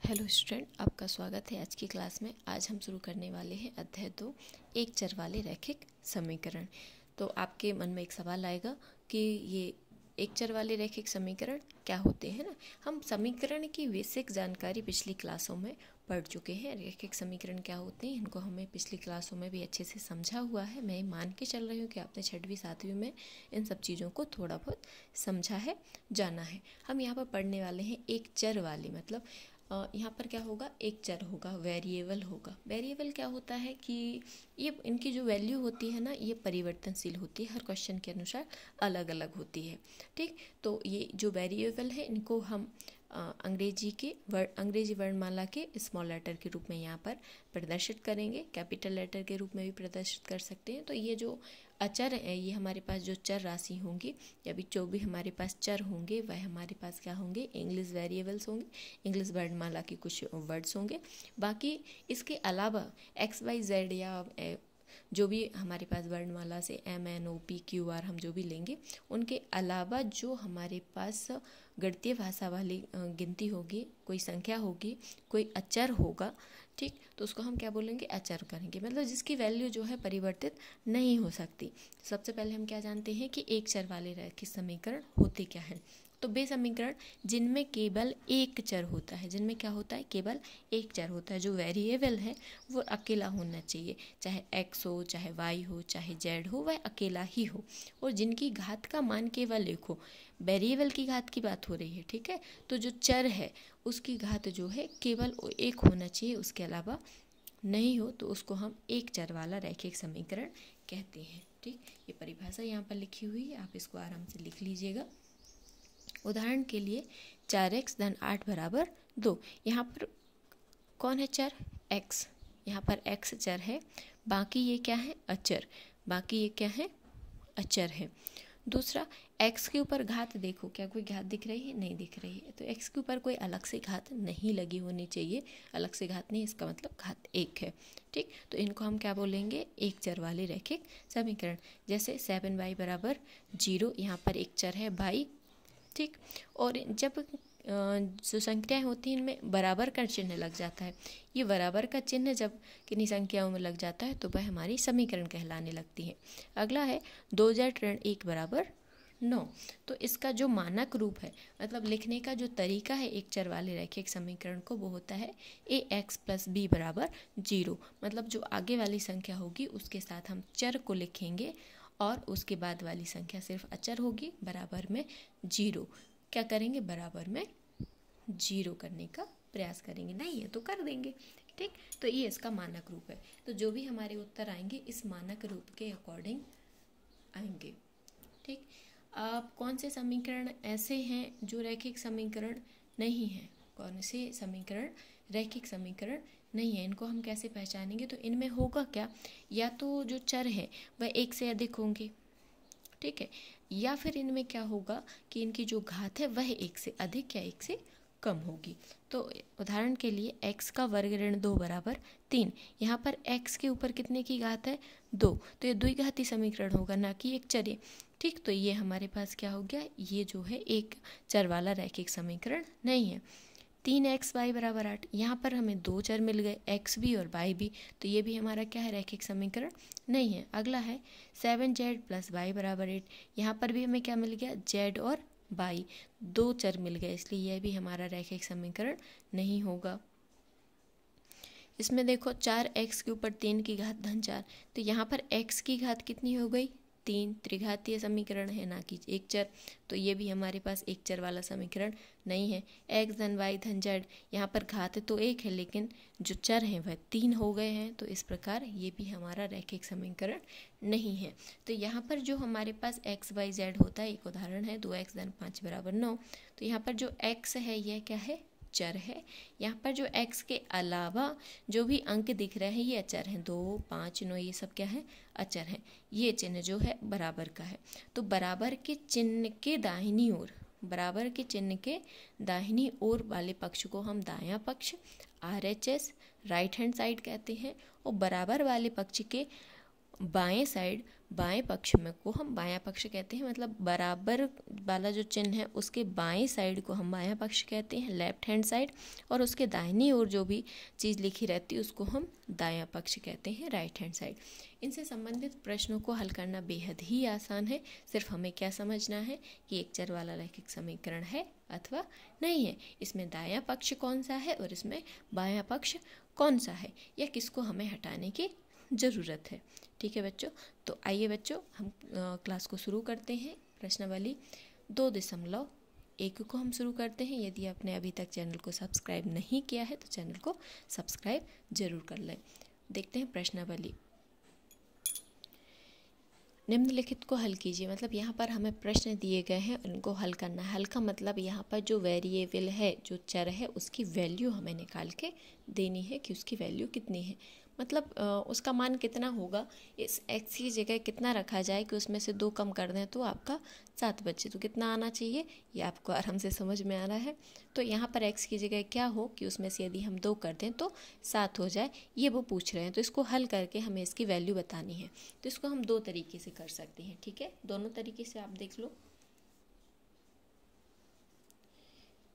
Hello student, आपका स्वागत है आज की क्लास में। आज हम शुरू करने वाले हैं अध्याय 2, एक चर वाले रैखिक समीकरण। तो आपके मन में एक सवाल आएगा कि ये एक चर वाले रैखिक समीकरण क्या होते हैं ना। हम समीकरण की बेसिक जानकारी पिछली क्लासों में पढ़ चुके हैं। रैखिक समीकरण क्या होते हैं इनको हमें पिछली क्लासों में भी अच्छे से समझा हुआ है। मैं मान के चल रही हूँ कि आपने 6वीं 7वीं में इन सब चीज़ों को थोड़ा बहुत समझा है, जाना है। हम यहाँ पर पढ़ने वाले हैं एक चर वाली, मतलब यहाँ पर क्या होगा, एक चर होगा, वेरिएबल होगा। वेरिएबल क्या होता है कि ये इनकी जो वैल्यू होती है ना, ये परिवर्तनशील होती है, हर क्वेश्चन के अनुसार अलग अलग होती है। ठीक, तो ये जो वेरिएबल है इनको हम अंग्रेजी वर्णमाला के स्मॉल लेटर के रूप में यहाँ पर प्रदर्शित करेंगे, कैपिटल लेटर के रूप में भी प्रदर्शित कर सकते हैं। तो ये जो अचर है, ये हमारे पास जो चर राशि होंगी या भी जो भी हमारे पास चर होंगे वह हमारे पास क्या होंगे, इंग्लिश वेरिएबल्स होंगे, इंग्लिश वर्णमाला के कुछ वर्ड्स होंगे। बाकी इसके अलावा एक्स वाई जेड या जो भी हमारे पास वर्णमाला से MNOP QR हम जो भी लेंगे, उनके अलावा जो हमारे पास गणितीय भाषा वाली गिनती होगी, कोई संख्या होगी, कोई अचर होगा, ठीक, तो उसको हम क्या बोलेंगे, अचर करेंगे। मतलब जिसकी वैल्यू जो है परिवर्तित नहीं हो सकती। सबसे पहले हम क्या जानते हैं कि एक चर वाले रैखिक समीकरण होते क्या हैं। तो वे समीकरण जिनमें केवल एक चर होता है, जिनमें क्या होता है, केवल एक चर होता है। जो वेरिएबल है वो अकेला होना चाहिए, चाहे x हो, चाहे y हो, चाहे z हो, वह अकेला ही हो। और जिनकी घात का मान केवल एक हो, वेरिएबल की घात की बात हो रही है, ठीक है। तो जो चर है उसकी घात जो है केवल एक होना चाहिए, उसके अलावा नहीं हो, तो उसको हम एक चर वाला रैखिक समीकरण कहते हैं। ठीक, ये परिभाषा यहाँ पर लिखी हुई है, आप इसको आराम से लिख लीजिएगा। उदाहरण के लिए 4x धन 8 बराबर 2। यहाँ पर कौन है चर, x। यहाँ पर x चर है, बाकी ये क्या है, अचर। बाकी ये क्या है, अचर है। दूसरा, x के ऊपर घात देखो, क्या कोई घात दिख रही है, नहीं दिख रही है। तो x के ऊपर कोई अलग से घात नहीं लगी होनी चाहिए, अलग से घात नहीं, इसका मतलब घात एक है। ठीक, तो इनको हम क्या बोलेंगे, एक चर वाले रैखिक समीकरण। जैसे 7y बराबर 0, यहाँ पर एक चर है y, ठीक। और जब जो संख्याएं होती हैं इनमें बराबर का चिन्ह लग जाता है, ये बराबर का चिन्ह जब किन्हीं संख्याओं में लग जाता है तो वह हमारी समीकरण कहलाने लगती है। अगला है 2z ऋण 1 बराबर 9। तो इसका जो मानक रूप है, मतलब लिखने का जो तरीका है एक चर वाले रैखिक समीकरण को, वो होता है ax + b बराबर 0। मतलब जो आगे वाली संख्या होगी उसके साथ हम चर को लिखेंगे और उसके बाद वाली संख्या सिर्फ अचर होगी, बराबर में 0। क्या करेंगे, बराबर में 0 करने का प्रयास करेंगे, नहीं है तो कर देंगे। ठीक, तो ये इसका मानक रूप है। तो जो भी हमारे उत्तर आएंगे इस मानक रूप के अकॉर्डिंग आएंगे। ठीक, अब कौन से समीकरण ऐसे हैं जो रैखिक समीकरण नहीं है, कौन से समीकरण रैखिक समीकरण नहीं है, इनको हम कैसे पहचानेंगे। तो इनमें होगा क्या, या तो जो चर है वह एक से अधिक होंगे, ठीक है, या फिर इनमें क्या होगा कि इनकी जो घात है वह एक से अधिक या एक से कम होगी। तो उदाहरण के लिए x का वर्ग ऋण 2 बराबर 3। यहाँ पर x के ऊपर कितने की घात है, 2, तो ये द्विघाती समीकरण होगा, ना कि एक चर। ठीक, तो ये हमारे पास क्या हो गया, ये जो है एक चर वाला रैखिक समीकरण नहीं है। 3xy बराबर 8, यहाँ पर हमें दो चर मिल गए, x भी और y भी, तो ये भी हमारा क्या है, रैखिक समीकरण नहीं है। अगला है 7z + y बराबर 8। यहाँ पर भी हमें क्या मिल गया, z और y, दो चर मिल गए, इसलिए यह भी हमारा रैखिक समीकरण नहीं होगा। इसमें देखो 4x के ऊपर 3 की घात धन 4, तो यहाँ पर x की घात कितनी हो गई, 3। त्रिघातीय समीकरण है, ना कि एक चर, तो ये भी हमारे पास एक चर वाला समीकरण नहीं है। x धन y धन z, यहाँ पर घात तो एक है लेकिन जो चर हैं वह 3 हो गए हैं, तो इस प्रकार ये भी हमारा रैखिक समीकरण नहीं है। तो यहाँ पर जो हमारे पास x y z होता है, एक उदाहरण है 2x धन 5 बराबर 9। तो यहाँ पर जो x है यह क्या है, चर है। यहाँ पर जो x के अलावा जो भी अंक दिख रहे हैं ये अचर हैं, 2, 5, 9, ये सब क्या है, अचर हैं। ये चिन्ह जो है बराबर का है, तो बराबर के चिन्ह के दाहिनी ओर, बराबर के चिन्ह के दाहिनी ओर वाले पक्ष को हम दायां पक्ष RHS राइट हैंड साइड कहते हैं, और बराबर वाले पक्ष के बाएं साइड, बाएं पक्ष में को हम बायां पक्ष कहते हैं, मतलब बराबर वाला जो चिन्ह है उसके बाएं साइड को हम बायां पक्ष कहते हैं, लेफ्ट हैंड साइड, और उसके दाहिनी ओर जो भी चीज़ लिखी रहती है उसको हम दायां पक्ष कहते हैं, राइट हैंड साइड। इनसे संबंधित प्रश्नों को हल करना बेहद ही आसान है। सिर्फ हमें क्या समझना है कि एक चर वाला रैखिक समीकरण है अथवा नहीं है, इसमें दायां पक्ष कौन सा है और इसमें बायां पक्ष कौन सा है, या किसको हमें हटाने की ज़रूरत है। ठीक है बच्चों, तो आइए बच्चों हम क्लास को शुरू करते हैं। प्रश्नावली 2.1 को हम शुरू करते हैं। यदि आपने अभी तक चैनल को सब्सक्राइब नहीं किया है तो चैनल को सब्सक्राइब जरूर कर लें। देखते हैं प्रश्नावली। निम्नलिखित को हल कीजिए, मतलब यहाँ पर हमें प्रश्न दिए गए हैं, उनको हल करना है। हल का मतलब यहाँ पर जो वेरिएबल है, जो चर है, उसकी वैल्यू हमें निकाल के देनी है कि उसकी वैल्यू कितनी है, मतलब उसका मान कितना होगा। इस x की जगह कितना रखा जाए कि उसमें से 2 कम कर दें तो आपका 7 बचे, तो कितना आना चाहिए ये आपको आराम से समझ में आ रहा है। तो यहाँ पर x की जगह क्या हो कि उसमें से यदि हम 2 कर दें तो 7 हो जाए, ये वो पूछ रहे हैं। तो इसको हल करके हमें इसकी वैल्यू बतानी है। तो इसको हम 2 तरीके से कर सकते हैं। ठीक है, दोनों तरीके से आप देख लो।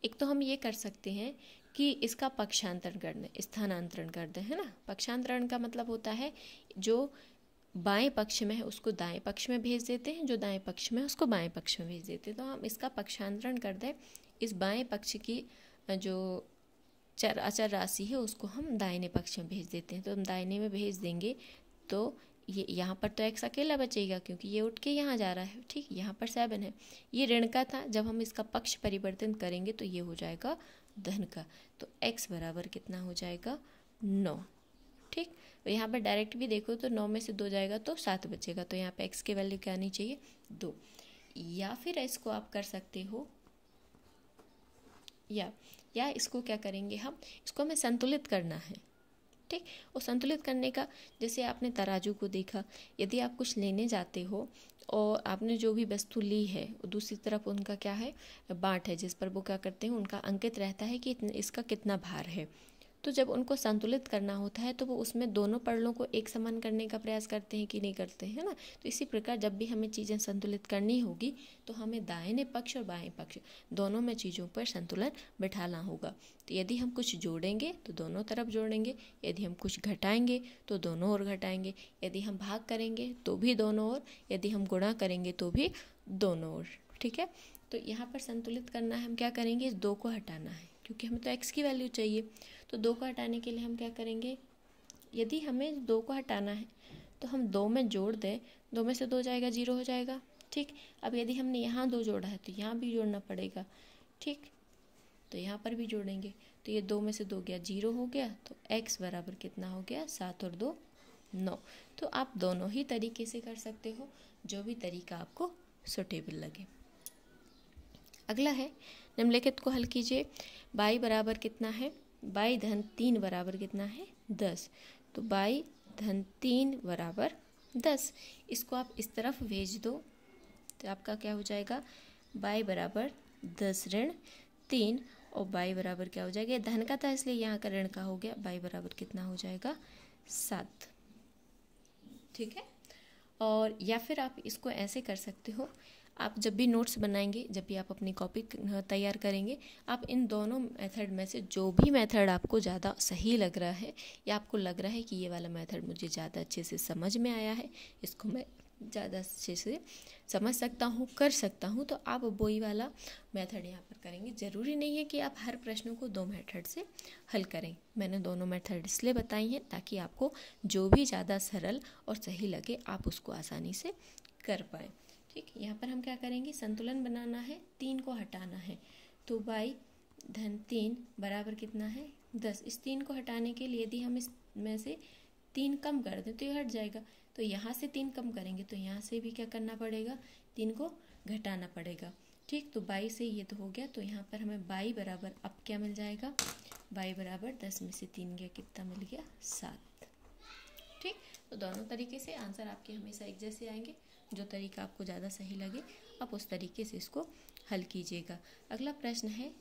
एक तो हम ये कर सकते हैं कि इसका पक्षांतरण कर दें, स्थानांतरण कर दें, है ना। पक्षांतरण का मतलब होता है जो बाएं पक्ष में है उसको दाएं पक्ष में भेज देते हैं, जो दाएं पक्ष में है उसको बाएं पक्ष में भेज देते हैं। तो हम इसका पक्षांतरण कर दें, इस बाएं पक्ष की जो अचर राशि है उसको हम दाहिने पक्ष में भेज देते हैं। तो हम दाहिने में भेज देंगे तो ये यहाँ पर तो x अकेला बचेगा क्योंकि ये उठ के यहाँ जा रहा है। ठीक, यहाँ पर 7 है, ये ऋण का था। जब हम इसका पक्ष परिवर्तन करेंगे तो ये हो जाएगा धन का। तो x बराबर कितना हो जाएगा 9। ठीक, तो यहाँ पर डायरेक्ट भी देखो तो 9 में से 2 जाएगा तो 7 बचेगा। तो यहाँ पे x की वैल्यू क्या आनी चाहिए 2। या फिर इसको आप कर सकते हो, या इसको क्या करेंगे हम, इसको हमें संतुलित करना है। ठीक, और संतुलित करने का, जैसे आपने तराजू को देखा, यदि आप कुछ लेने जाते हो और आपने जो भी वस्तु ली है दूसरी तरफ उनका क्या है बाट है, जिस पर वो क्या करते हैं उनका अंकित रहता है कि इसका कितना भार है। तो जब उनको संतुलित करना होता है तो वो उसमें दोनों पड़लों को एक समान करने का प्रयास करते हैं कि नहीं करते हैं ना। तो इसी प्रकार जब भी हमें चीज़ें संतुलित करनी होगी तो हमें दाहिने पक्ष और बाएं पक्ष दोनों में चीज़ों पर संतुलन बिठाना होगा। तो यदि हम कुछ जोड़ेंगे तो दोनों तरफ जोड़ेंगे, यदि हम कुछ घटाएंगे तो दोनों ओर घटाएंगे, यदि हम भाग करेंगे तो भी दोनों ओर, यदि हम गुणा करेंगे तो भी दोनों ओर। ठीक है, तो यहाँ पर संतुलित करना है, हम क्या करेंगे, इस 2 को हटाना है क्योंकि हमें तो x की वैल्यू चाहिए। तो 2 को हटाने के लिए हम क्या करेंगे, यदि हमें 2 को हटाना है तो हम 2 में जोड़ दें, 2 में से 2 जाएगा 0 हो जाएगा। ठीक, अब यदि हमने यहाँ 2 जोड़ा है तो यहाँ भी जोड़ना पड़ेगा। ठीक, तो यहाँ पर भी जोड़ेंगे तो ये 2 में से 2 गया 0 हो गया। तो x बराबर कितना हो गया 7 और 2 9। तो आप दोनों ही तरीके से कर सकते हो, जो भी तरीका आपको सुटेबल लगे। अगला है निम्नलिखित को हल कीजिए। y बराबर कितना है, y धन 3 बराबर कितना है 10। तो y धन 3 बराबर 10, इसको आप इस तरफ भेज दो तो आपका क्या हो जाएगा y बराबर 10 ऋण 3 और y बराबर क्या हो जाएगा, धन का था इसलिए यहाँ का ऋण का हो गया, y बराबर कितना हो जाएगा 7। ठीक है, और या फिर आप इसको ऐसे कर सकते हो, आप जब भी नोट्स बनाएंगे, जब भी आप अपनी कॉपी तैयार करेंगे, आप इन दोनों मेथड में से जो भी मेथड आपको ज़्यादा सही लग रहा है या आपको लग रहा है कि ये वाला मेथड मुझे ज़्यादा अच्छे से समझ में आया है, इसको मैं ज़्यादा अच्छे से समझ सकता हूँ, कर सकता हूँ, तो आप वही वाला मेथड यहाँ पर करेंगे। ज़रूरी नहीं है कि आप हर प्रश्न को 2 मेथड से हल करें। मैंने दोनों मेथड इसलिए बताई हैं ताकि आपको जो भी ज़्यादा सरल और सही लगे आप उसको आसानी से कर पाएँ। ठीक, यहाँ पर हम क्या करेंगे, संतुलन बनाना है, 3 को हटाना है। तो y धन 3 बराबर कितना है 10। इस 3 को हटाने के लिए यदि हम इसमें से 3 कम कर दें तो ये हट जाएगा। तो यहाँ से 3 कम करेंगे तो यहाँ से भी क्या करना पड़ेगा, 3 को घटाना पड़ेगा। ठीक, तो 22 से ये तो हो गया। तो यहाँ पर हमें y बराबर अब क्या मिल जाएगा, y बराबर 10 में से 3 गया, कितना मिल गया 7। ठीक, तो दोनों तरीके से आंसर आपके हमेशा एक जैसे आएंगे। जो तरीका आपको ज़्यादा सही लगे आप उस तरीके से इसको हल कीजिएगा। अगला प्रश्न है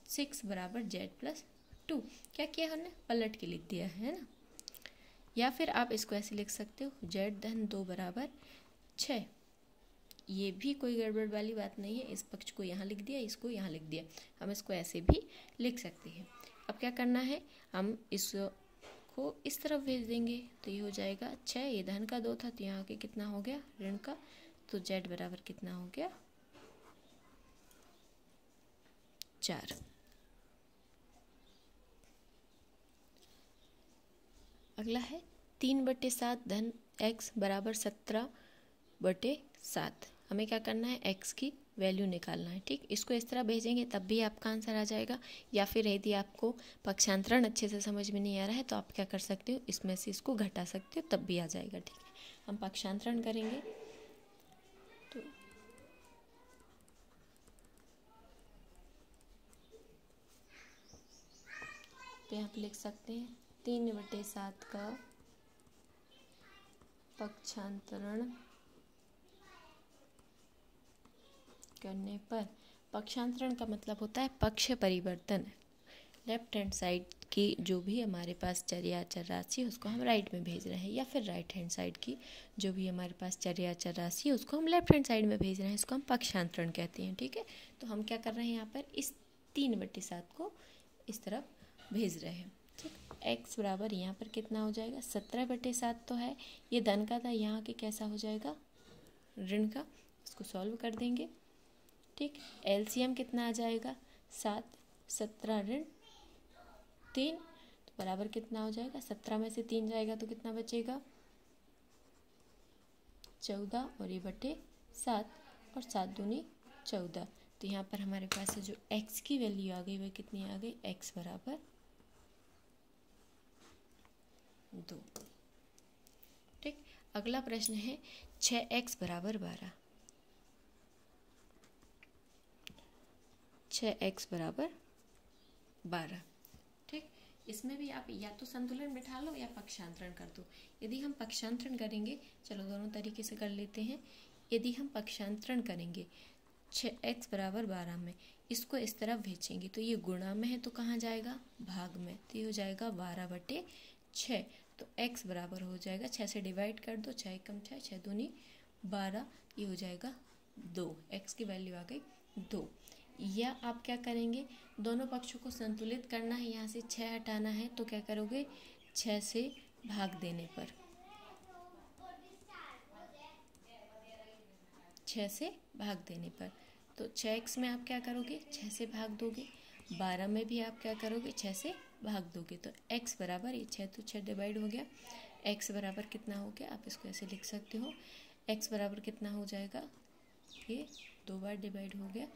6 बराबर z प्लस 2। क्या किया हमने, पलट के लिख दिया है ना। या फिर आप इसको ऐसे लिख सकते हो z धन 2 बराबर 6। ये भी कोई गड़बड़ वाली बात नहीं है, इस पक्ष को यहाँ लिख दिया, इसको यहाँ लिख दिया, हम इसको ऐसे भी लिख सकते हैं। अब क्या करना है, हम इसको इस तरफ भेज देंगे तो ये हो जाएगा 6, ये धन का 2 था तो यहाँ के कितना हो गया ऋण का, तो z बराबर कितना हो गया 4। अगला है 3/7 धन x बराबर 17/7। हमें क्या करना है, x की वैल्यू निकालना है। ठीक, इसको इस तरह भेजेंगे तब भी आपका आंसर आ जाएगा, या फिर यदि आपको पक्षांतरण अच्छे से समझ में नहीं आ रहा है तो आप क्या कर सकते हो, इसमें से इसको घटा सकते हो तब भी आ जाएगा। ठीक है, हम पक्षांतरण करेंगे तो यहाँ पे लिख सकते हैं 3/7 का पक्षांतरण करने पर, पक्षांतरण का मतलब होता है पक्ष परिवर्तन। लेफ्ट हैंड साइड की जो भी हमारे पास चर या अचर राशि है उसको हम राइट में भेज रहे हैं, या फिर राइट हैंड साइड की जो भी हमारे पास चर या अचर राशि है उसको हम लेफ्ट हैंड साइड में भेज रहे हैं, इसको हम पक्षांतरण कहते हैं। ठीक है, तो हम क्या कर रहे हैं, यहाँ पर इस 3/7 को इस तरफ भेज रहे हैं। ठीक, x बराबर यहाँ पर कितना हो जाएगा 17/7 तो है, ये धन का था, यहाँ के कैसा हो जाएगा ऋण का, इसको सॉल्व कर देंगे। ठीक, एलसीएम कितना आ जाएगा 7, 17 ऋण 3 तो बराबर कितना हो जाएगा, 17 में से 3 जाएगा तो कितना बचेगा 14, और ये बटे 7 और 7 दूनी 14। तो यहाँ पर हमारे पास जो x की वैल्यू आ गई वह कितनी आ गई, x बराबर 2। ठीक, अगला प्रश्न है 6x बराबर 12। 6x बराबर 12। ठीक, इसमें भी आप या तो संतुलन बिठा लो या पक्षांतरण कर दो। यदि हम पक्षांतरण करेंगे, चलो दोनों तरीके से कर लेते हैं। यदि हम पक्षांतरण करेंगे 6x बराबर 12 में, इसको इस तरफ भेजेंगे तो ये गुणा में है तो कहाँ जाएगा भाग में, तो ये हो जाएगा 12/6। तो x बराबर हो जाएगा 6 से डिवाइड कर दो, 6 कम 6, 6 दूनी 12, ये हो जाएगा 2। x की वैल्यू आ गई 2। या आप क्या करेंगे, दोनों पक्षों को संतुलित करना है, यहाँ से 6 हटाना है तो क्या करोगे 6 से भाग देने पर, 6 से भाग देने पर, तो 6x में आप क्या करोगे 6 से भाग दोगे, 12 में भी आप क्या करोगे 6 से भाग दोगे, तो x बराबर ये 6 तो 6 डिवाइड हो गया, x बराबर कितना हो गया, आप इसको ऐसे लिख सकते हो, x बराबर कितना हो जाएगा, ये 2 बार डिवाइड हो गया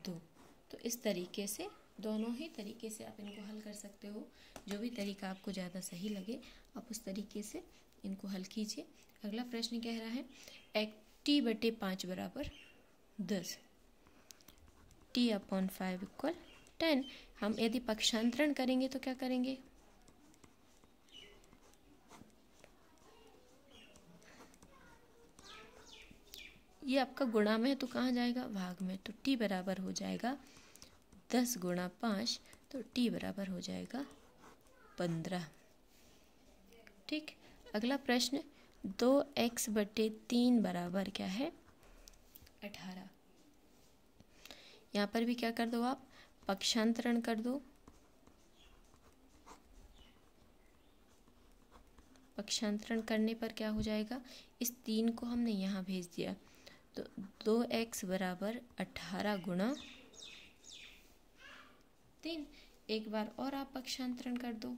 2। तो इस तरीके से दोनों ही तरीके से आप इनको हल कर सकते हो, जो भी तरीका आपको ज़्यादा सही लगे आप उस तरीके से इनको हल कीजिए। अगला प्रश्न कह रहा है t/5 बराबर 10, t/5 = 10। हम यदि पक्षांतरण करेंगे तो क्या करेंगे, ये आपका गुणा में है तो कहाँ जाएगा भाग में, तो t बराबर हो जाएगा 10 × 5, तो t बराबर हो जाएगा 15। ठीक, अगला प्रश्न 2x/3 बराबर क्या है 18। यहाँ पर भी क्या कर दो आप पक्षांतरण कर दो, पक्षांतरण करने पर क्या हो जाएगा, इस 3 को हमने यहाँ भेज दिया तो 2x बराबर 18 × 3। एक बार और आप पक्षांतरण कर दो,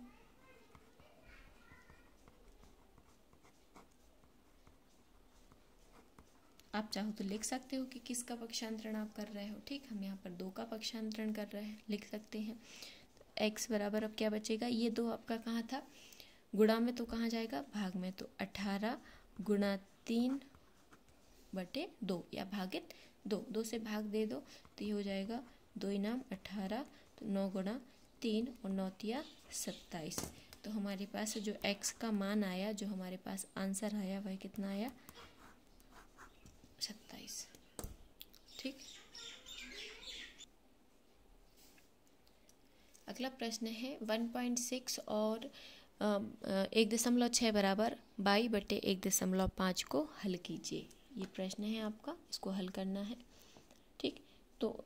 आप चाहो तो लिख सकते हो कि किसका पक्षांतरण आप कर रहे हो। ठीक, हम यहाँ पर 2 का पक्षांतरण कर रहे हैं, लिख सकते हैं। तो x बराबर अब क्या बचेगा, ये 2 आपका कहाँ था गुणा में तो कहाँ जाएगा भाग में, तो 18 × 3/2 या भागित 2 से भाग दे दो तो ये हो जाएगा 2 × 18, तो 9 × 3 और 9 × 27। तो हमारे पास जो x का मान आया, जो हमारे पास आंसर आया वह कितना आया 27। ठीक, अगला प्रश्न है 1.6 और 1.6 बराबर 22/1.5 को हल कीजिए। ये प्रश्न है आपका, इसको हल करना है। ठीक, तो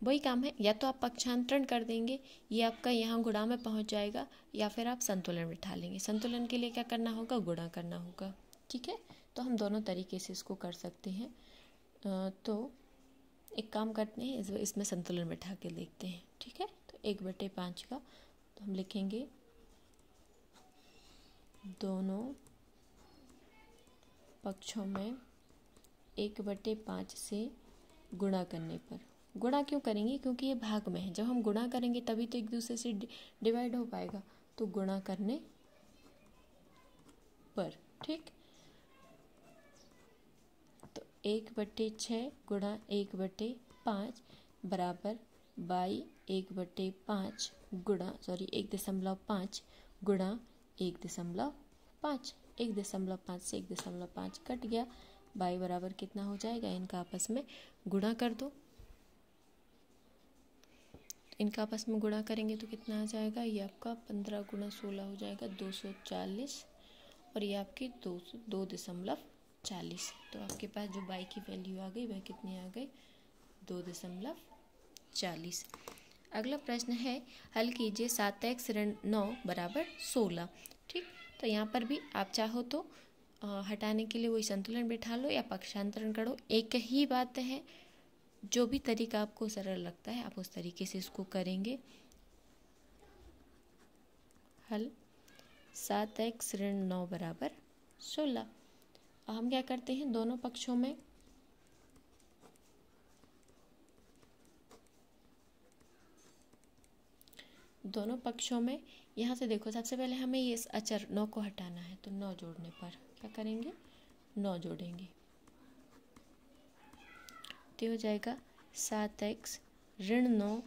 वही काम है, या तो आप पक्षांतरण कर देंगे, ये आपका यहाँ गुणा में पहुँच जाएगा, या फिर आप संतुलन बिठा लेंगे। संतुलन के लिए क्या करना होगा, गुणा करना होगा। ठीक है, तो हम दोनों तरीके से इसको कर सकते हैं। तो एक काम करते हैं, इसमें संतुलन बिठा के देखते हैं। ठीक है, तो 1/5 का तो हम लिखेंगे दोनों पक्षों में 1/5 से गुणा करने पर। गुणा क्यों करेंगे, क्योंकि ये भाग में है। जब हम गुणा करेंगे तभी तो एक दूसरे से डिवाइड हो पाएगा, तो गुणा करने पर। ठीक, तो 1/6 गुणा 1/5 बराबर 1/5 गुणा 1.5 गुणा 1.5। 1.5 से 1.5 कट गया, y बराबर कितना हो जाएगा, इनका आपस में गुणा कर दो। इनका आपस में गुणा करेंगे तो कितना आ जाएगा, ये आपका 15 गुणा 16 हो जाएगा 240, और ये आपकी 2.40। तो आपके पास जो y की वैल्यू आ गई वह कितनी आ गई, 2.40। अगला प्रश्न है, हल कीजिए 7x ऋण 9 बराबर 16। ठीक, तो यहाँ पर भी आप चाहो तो हटाने के लिए वही संतुलन बिठा लो या पक्षांतरण करो, एक ही बात है। जो भी तरीका आपको सरल लगता है आप उस तरीके से इसको करेंगे। हल 7x ऋण 9 बराबर 16। हम क्या करते हैं, दोनों पक्षों में यहाँ से देखो, सबसे पहले हमें ये अचर 9 को हटाना है, तो 9 जोड़ने पर क्या करेंगे, 9 जोड़ेंगे तो हो जाएगा 7x ऋण 9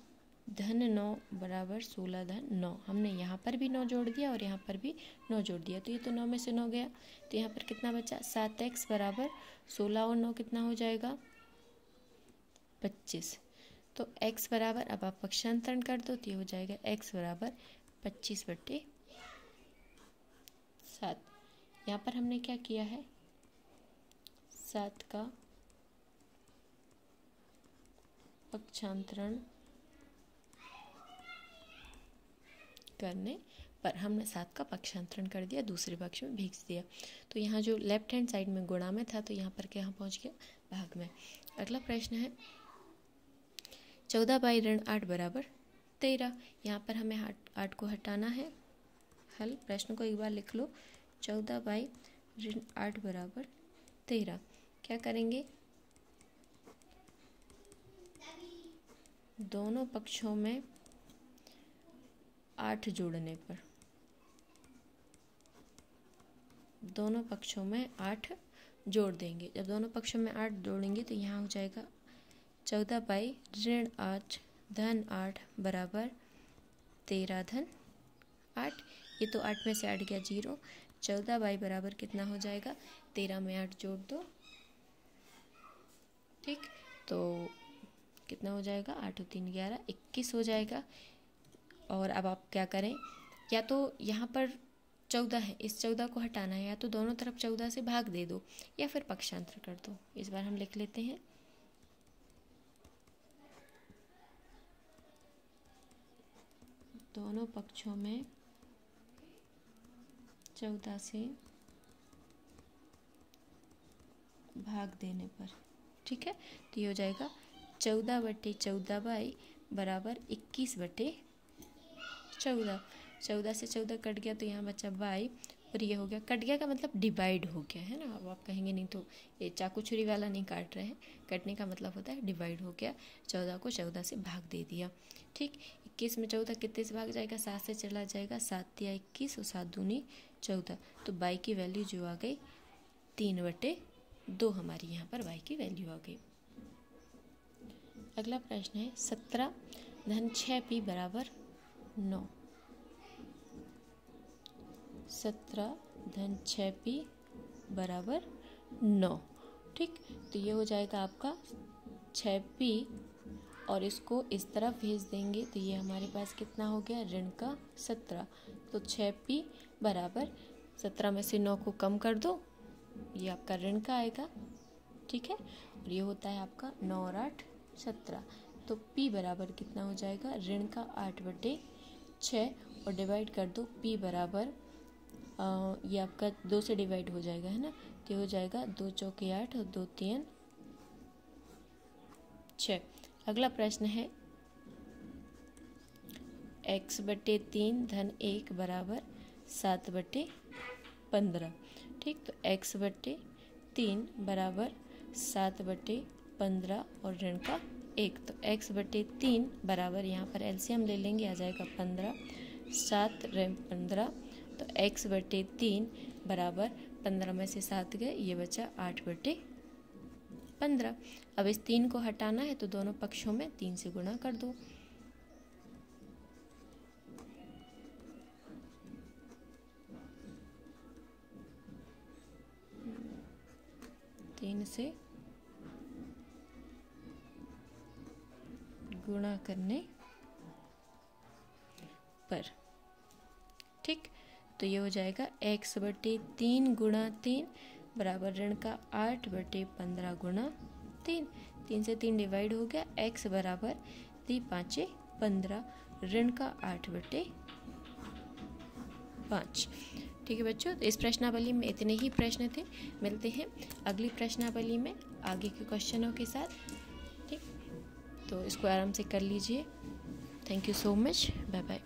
धन 9 बराबर 16 धन 9। हमने यहाँ पर भी 9 जोड़ दिया और यहाँ पर भी 9 जोड़ दिया, तो ये तो 9 में से 9 गया, तो यहाँ पर कितना बचा, 7x बराबर 16 और 9 कितना हो जाएगा, 25। तो x बराबर, अब आप पक्षांतरण कर दो तो ये हो जाएगा x बराबर 25/7। यहाँ पर हमने क्या किया है, 7 का पक्षांतरण करने पर हमने 7 का पक्षांतरण कर दिया, दूसरे पक्ष में भेज दिया। तो यहाँ जो लेफ्ट हैंड साइड में गुणा में था, तो यहाँ पर क्या पहुँच गया, भाग में। अगला प्रश्न है 14/8 बराबर 13। यहाँ पर हमें 8 को हटाना है। हल, प्रश्न को एक बार लिख लो, 14/8 बराबर 13। क्या करेंगे, दोनों पक्षों में 8 जोड़ने पर, दोनों पक्षों में 8 जोड़ देंगे। जब दोनों पक्षों में 8 जोड़ेंगे तो यहाँ हो जाएगा 14/8 धन 8 बराबर 13 धन 8। ये तो 8 में से 8 गया 0। 14y बराबर कितना हो जाएगा, 13 में 8 जोड़ दो। ठीक, तो कितना हो जाएगा, 8 और 3 11, 21 हो जाएगा। और अब आप क्या करें, या तो यहाँ पर 14 है, इस 14 को हटाना है, या तो दोनों तरफ 14 से भाग दे दो या फिर पक्षांतर कर दो। इस बार हम लिख लेते हैं, दोनों पक्षों में 14 से भाग देने पर। ठीक है, तो ये हो जाएगा 14/14y बराबर 21/14। 14 से 14 कट गया तो यहाँ बचा y, और ये हो गया, कट गया का मतलब डिवाइड हो गया है ना। अब आप कहेंगे नहीं तो ये चाकू छुरी वाला नहीं काट रहे हैं, कटने का मतलब होता है डिवाइड हो गया। 14 को 14 से भाग दे दिया। ठीक, 21 में 14 कितने से भाग जाएगा, 7 से चला जाएगा, 7 या 21 और 7 दूनी 14। तो y की वैल्यू जो आ गई 3/2 हमारी यहाँ पर y की वैल्यू आ गई। अगला प्रश्न है 17 धन 6p बराबर 9। 17 धन 6p बराबर 9। ठीक, तो ये हो जाएगा आपका 6p और इसको इस तरफ भेज देंगे तो ये हमारे पास कितना हो गया, ऋण का 17। तो 6p बराबर 17 में से 9 को कम कर दो, ये आपका ऋण का आएगा, ठीक है। और ये होता है आपका 9 और 8 17। तो p बराबर कितना हो जाएगा, ऋण का 8/6 और डिवाइड कर दो, p बराबर ये आपका 2 से डिवाइड हो जाएगा, है ना। तो हो जाएगा 2 चौके 8 और 2 3 6। अगला प्रश्न है x/3 धन 1 बराबर 7/15। ठीक, तो x/3 बराबर 7/15 और ऋण का 1। तो x/3 बराबर यहाँ पर एलसीएम ले लेंगे, आ जाएगा 15, 7 ऋण 15। तो x/3 बराबर 15 में से 7 गए, ये बचा 8/15। अब इस 3 को हटाना है तो दोनों पक्षों में 3 से गुणा कर दो। तीन से गुणा करने पर, ठीक, तो ये हो जाएगा x/3 गुणा 3 बराबर ऋण का 8/15 गुणा 3। 3 से 3 डिवाइड हो गया, x बराबर 3 5 15 ऋण का 8/5। ठीक है बच्चों, तो इस प्रश्नावली में इतने ही प्रश्न थे। मिलते हैं अगली प्रश्नावली में आगे के क्वेश्चनों के साथ। ठीक, तो इसको आराम से कर लीजिए। Thank you so much, bye bye.